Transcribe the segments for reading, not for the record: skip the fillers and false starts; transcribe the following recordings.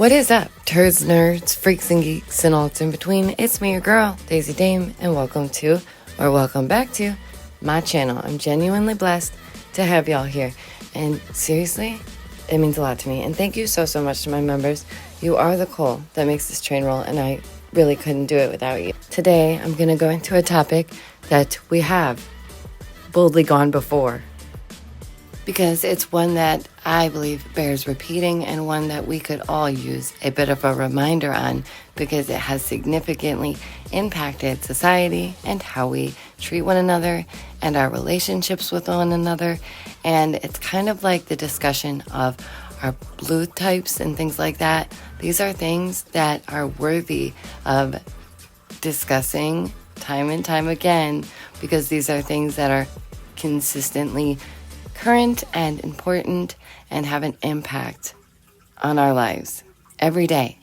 What is up, turds, nerds, freaks, and geeks, and all that's in between? It's me, your girl, Daisy Dame, and welcome back to my channel. I'm genuinely blessed to have y'all here, and seriously, it means a lot to me. And thank you so much to my members. You are the coal that makes this train roll, and I really couldn't do it without you. Today, I'm going to go into a topic that we have boldly gone before, because it's one that I believe bears repeating and one that we could all use a bit of a reminder on, because it has significantly impacted society and how we treat one another and our relationships with one another. And it's kind of like the discussion of our blue types and things like that. These are things that are worthy of discussing time and time again, because these are things that are consistently current and important and have an impact on our lives every day.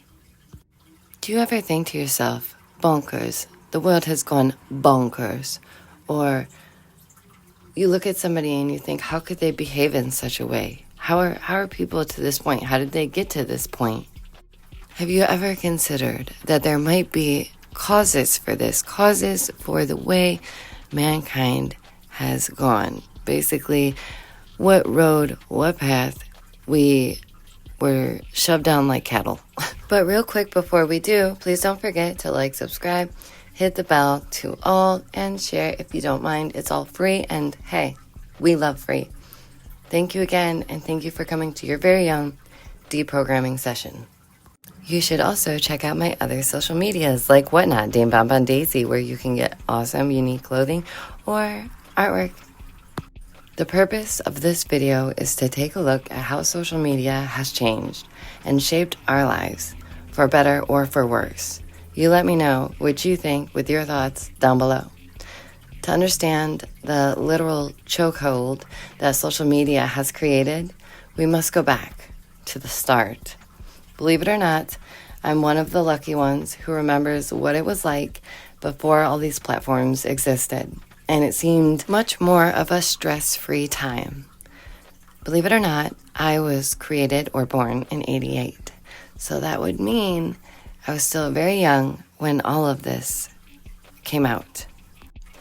Do you ever think to yourself, bonkers, the world has gone bonkers? Or you look at somebody and you think, how could they behave in such a way? How are people to this point? How did they get to this point? Have you ever considered that there might be causes for this, causes for the way mankind has gone? Basically, what road, what path we were shoved down like cattle. But real quick before we do, please don't forget to like, subscribe, hit the bell to all, and share if you don't mind. It's all free, and hey, we love free. Thank you again, and thank you for coming to your very own deprogramming session. You should also check out my other social medias like Whatnot, DameVonBonDaisy, where you can get awesome, unique clothing or artwork. The purpose of this video is to take a look at how social media has changed and shaped our lives, for better or for worse. You let me know what you think with your thoughts down below. To understand the literal chokehold that social media has created, we must go back to the start. Believe it or not, I'm one of the lucky ones who remembers what it was like before all these platforms existed. And it seemed much more of a stress-free time. Believe it or not, I was created or born in '88. So that would mean I was still very young when all of this came out.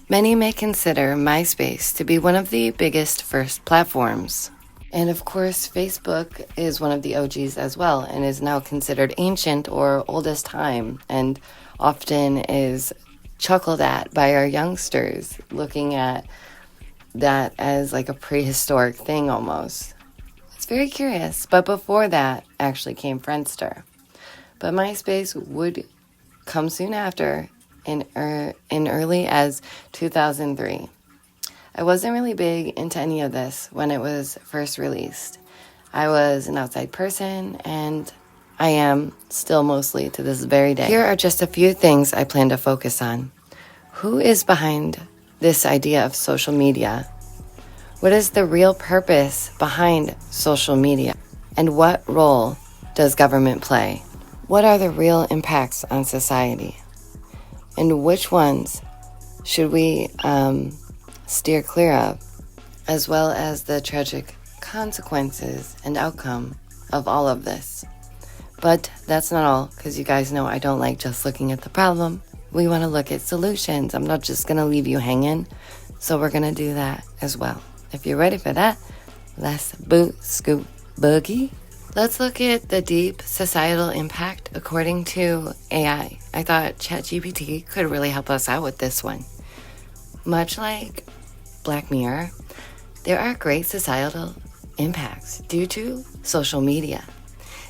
Many may consider MySpace to be one of the biggest first platforms. And of course, Facebook is one of the OGs as well, and is now considered ancient or old as time, and often is chuckled at by our youngsters, looking at that as like a prehistoric thing almost. It's very curious. But before that actually came Friendster. But MySpace would come soon after, in early as 2003. I wasn't really big into any of this when it was first released. I was an outside person, and I am still mostly to this very day. Here are just a few things I plan to focus on. Who is behind this idea of social media? What is the real purpose behind social media? And what role does government play? What are the real impacts on society? And which ones should we steer clear of? As well as the tragic consequences and outcome of all of this. But that's not all, because you guys know I don't like just looking at the problem. We want to look at solutions. I'm not just going to leave you hanging. So we're going to do that as well. If you're ready for that, let's boot, scoop, boogie. Let's look at the deep societal impact according to AI. I thought ChatGPT could really help us out with this one. Much like Black Mirror, there are great societal impacts due to social media.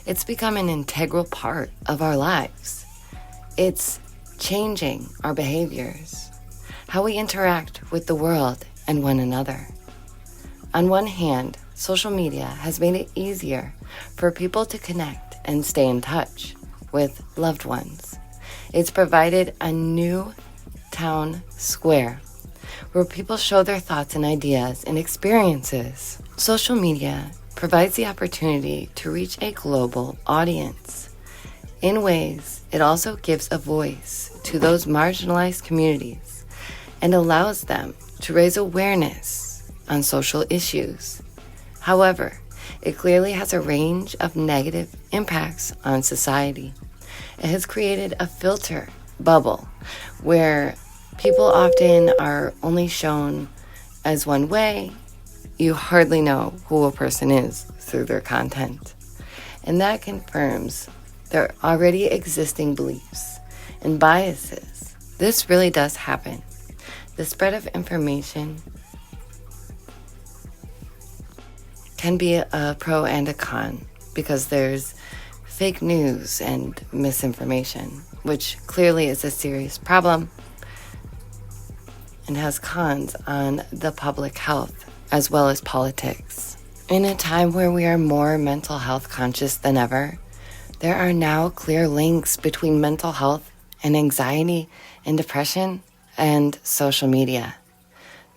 It's become an integral part of our lives. It's changing our behaviors, how we interact with the world and one another. On one hand, social media has made it easier for people to connect and stay in touch with loved ones. It's provided a new town square where people show their thoughts and ideas and experiences. Social media provides the opportunity to reach a global audience. In ways, it also gives a voice to those marginalized communities and allows them to raise awareness on social issues. However, It clearly has a range of negative impacts on society. It has created a filter bubble where people often are only shown as one way. You hardly know who a person is through their content. And that confirms their already existing beliefs and biases. This really does happen. The spread of information can be a pro and a con because there's fake news and misinformation, which clearly is a serious problem and has cons on the public health as well as politics. In a time where we are more mental health conscious than ever, there are now clear links between mental health and anxiety and depression and social media.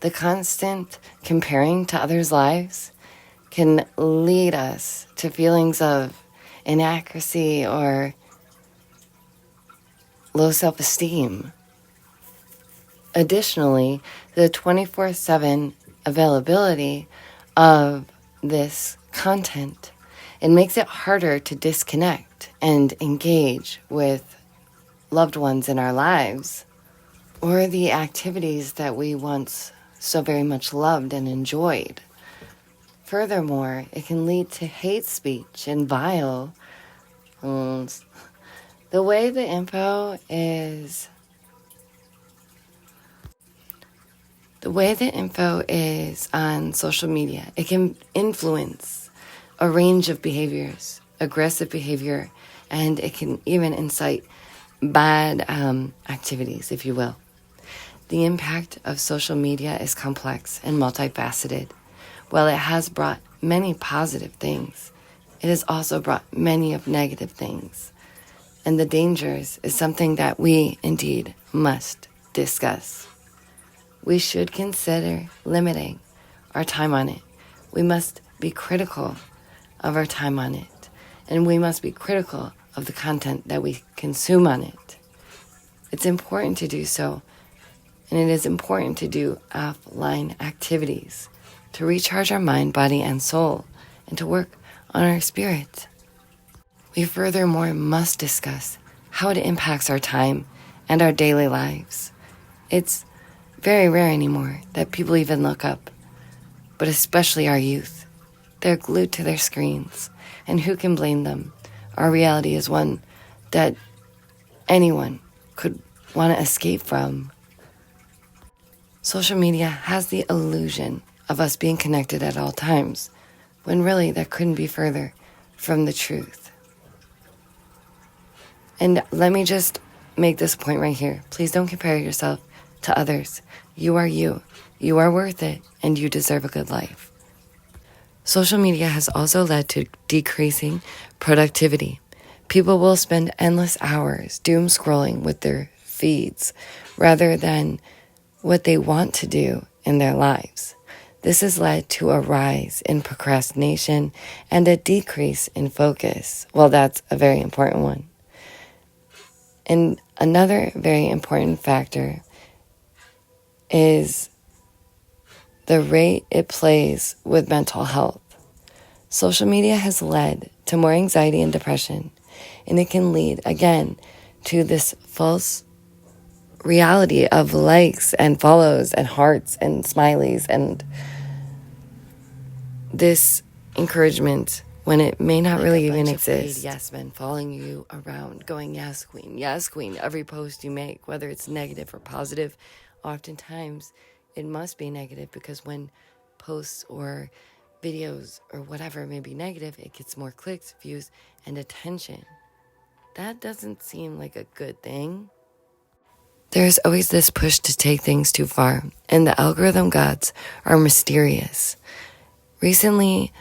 The constant comparing to others' lives can lead us to feelings of inaccuracy or low self-esteem. Additionally, the 24/7 availability of this content, it makes it harder to disconnect and engage with loved ones in our lives or the activities that we once so very much loved and enjoyed. Furthermore, it can lead to hate speech and violence. The way the info is on social media, it can influence a range of behaviors, aggressive behavior, and it can even incite bad activities, if you will. The impact of social media is complex and multifaceted. While it has brought many positive things, it has also brought many of negative things. And the dangers is something that we indeed must discuss. We should consider limiting our time on it. We must be critical of our time on it. And we must be critical of the content that we consume on it. It's important to do so. And it is important to do offline activities to recharge our mind, body, and soul, and to work on our spirit. We furthermore must discuss how it impacts our time and our daily lives. It's very rare anymore that people even look up, but especially our youth. They're glued to their screens, and who can blame them? Our reality is one that anyone could want to escape from. Social media has the illusion of us being connected at all times, when really that couldn't be further from the truth. And let me just make this point right here. Please don't compare yourself to others. You are you. You are worth it, and you deserve a good life. Social media has also led to decreasing productivity. People will spend endless hours doom scrolling with their feeds rather than what they want to do in their lives. This has led to a rise in procrastination and a decrease in focus. Well, that's a very important one. And another very important factor is the rate it plays with mental health. Social media has led to more anxiety and depression, and it can lead, again, to this false reality of likes and follows and hearts and smileys and this encouragement when it may not really even exist. Yes men following you around going yes queen every post you make, whether it's negative or positive. Oftentimes it must be negative because when posts or videos or whatever may be negative, it gets more clicks, views, and attention. That doesn't seem like a good thing. There's always this push to take things too far, and the algorithm gods are mysterious. Recently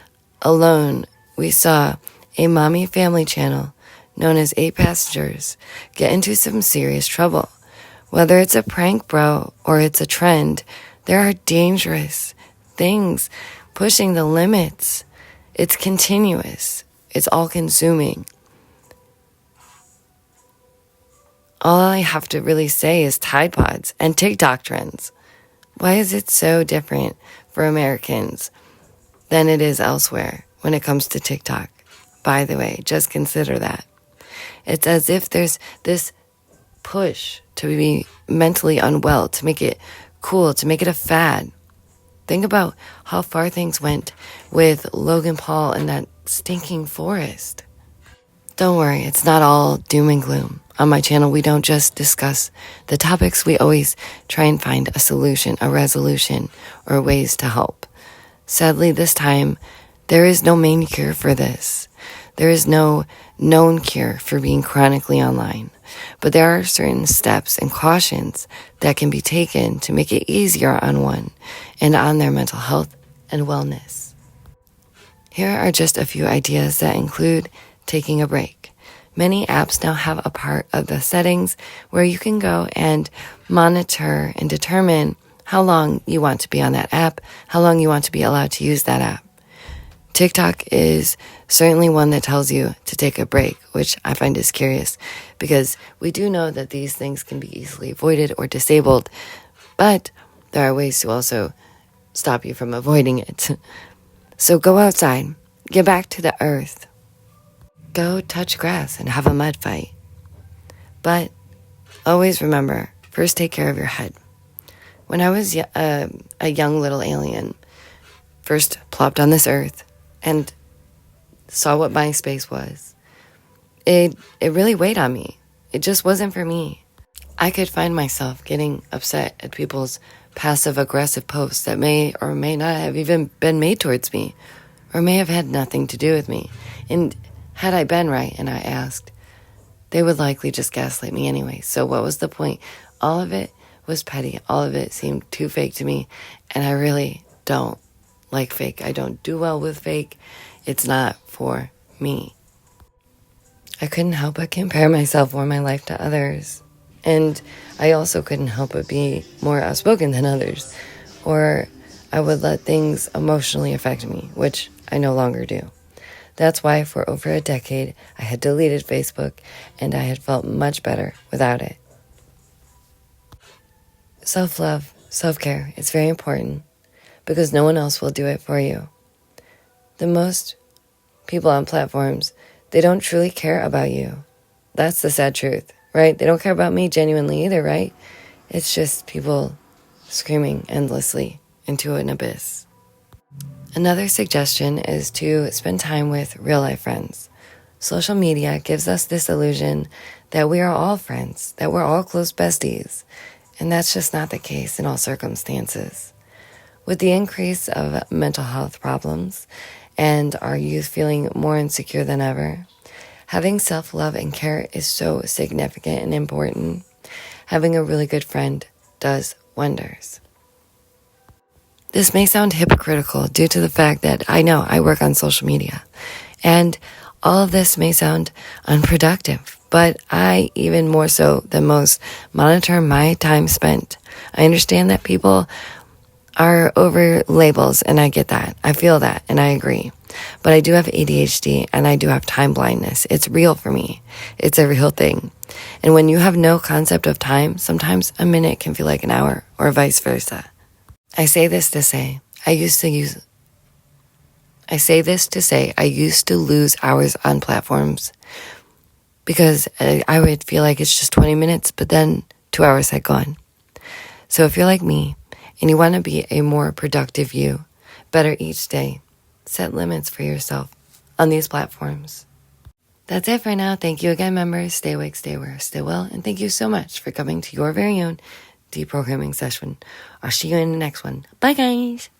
alone, we saw a mommy family channel known as 8 Passengers get into some serious trouble. Whether it's a prank, bro, or it's a trend, there are dangerous things pushing the limits. It's continuous. It's all-consuming. All I have to really say is Tide Pods and TikTok trends. Why is it so different for Americans than it is elsewhere? when it comes to TikTok. By the way, just consider that. It's as if there's this push to be mentally unwell, to make it cool, to make it a fad. Think about how far things went with Logan Paul in that stinking forest. Don't worry, it's not all doom and gloom. On my channel, we don't just discuss the topics, we always try and find a solution, a resolution, or ways to help. Sadly, this time, there is no main cure for this. There is no known cure for being chronically online. But there are certain steps and cautions that can be taken to make it easier on one and on their mental health and wellness. Here are just a few ideas that include taking a break. Many apps now have a part of the settings where you can go and monitor and determine how long you want to be on that app, how long you want to be allowed to use that app. TikTok is certainly one that tells you to take a break, which I find is curious because we do know that these things can be easily avoided or disabled, but there are ways to also stop you from avoiding it. So go outside, get back to the earth, go touch grass and have a mud fight. But always remember, first take care of your head. When I was a young little alien, first plopped on this earth, and saw what MySpace was, it really weighed on me. It just wasn't for me. I could find myself getting upset at people's passive-aggressive posts that may or may not have even been made towards me, or may have had nothing to do with me. And had I been right and I asked, they would likely just gaslight me anyway. So what was the point? All of it was petty. All of it seemed too fake to me, and I really don't like fake. I don't do well with fake. It's not for me. I couldn't help but compare myself or my life to others. And I also couldn't help but be more outspoken than others. Or I would let things emotionally affect me, which I no longer do. That's why for over a decade, I had deleted Facebook and I had felt much better without it. Self-love, self-care, it's very important, because no one else will do it for you. The most people on platforms, they don't truly care about you. That's the sad truth, right? They don't care about me genuinely either, right? It's just people screaming endlessly into an abyss. Another suggestion is to spend time with real-life friends. Social media gives us this illusion that we are all friends, that we're all close besties, and that's just not the case in all circumstances. With the increase of mental health problems and our youth feeling more insecure than ever, having self-love and care is so significant and important. Having a really good friend does wonders. This may sound hypocritical due to the fact that I know I work on social media, and all of this may sound unproductive, but I, even more so than most, monitor my time spent. I understand that people are over labels, and I get that. I feel that, and I agree. But I do have ADHD, and I do have time blindness. It's real for me. It's a real thing. And when you have no concept of time, sometimes a minute can feel like an hour, or vice versa. I say this to say, I used to lose hours on platforms because I would feel like it's just 20 minutes, but then 2 hours had gone. So if you're like me, and you want to be a more productive you, better each day, set limits for yourself on these platforms. That's it for now. Thank you again, members. Stay awake, stay aware, stay well, and thank you so much for coming to your very own deprogramming session. I'll see you in the next one. Bye, guys.